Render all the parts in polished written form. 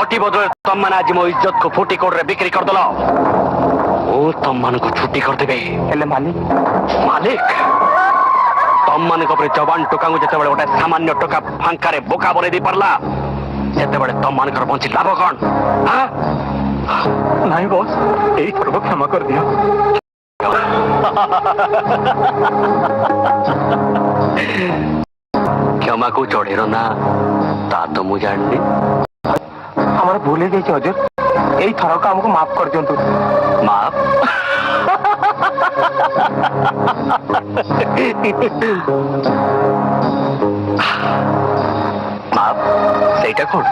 माटी बदले तुम मैंने आज मो इज्जत को फूटी कोड रे बिक्री कर दलो वो तुम मान को छुट्टी कर देबे एले मालिक मालिक तुम मान को जवान टोका जिते बड़े गोटे सामान्य टोका फांका रे बोका बने दी पारला जिते बड़े तुम मान कर बंची लाभ कौन हां नहीं बॉस एक थोड़ा क्षमा कर दियो क्षमा को चढ़ेर ना ता तो मुझे जाननी हमारा भूल गई हजूर यही थरक हमको माफ कर दिंतु माफ माफ सेटा कौन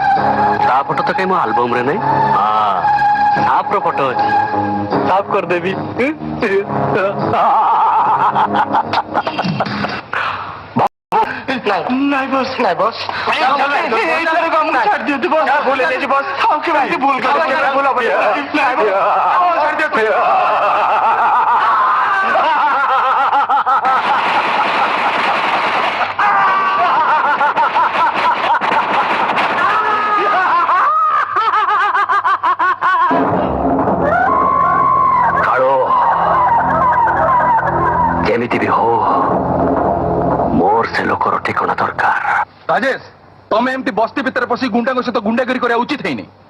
ता फोटो तो कहीं मो एल्बम रे नहीं हां साफ रो फोटो अछि साफ कर देबी नहीं बॉस नहीं बॉस हम छाड़ दियो तो बॉस भूल ले जी बॉस हम के वैसे भूल कर बोला भैया नहीं बॉस छाड़ दियो काड़ो जेमिति भी हो मोर से लोकर ठिकाना दरकार राजेश तमें एमती बस्ती भितर पसी गुंडा सहित गुंडागिरी करा उचित है नहीं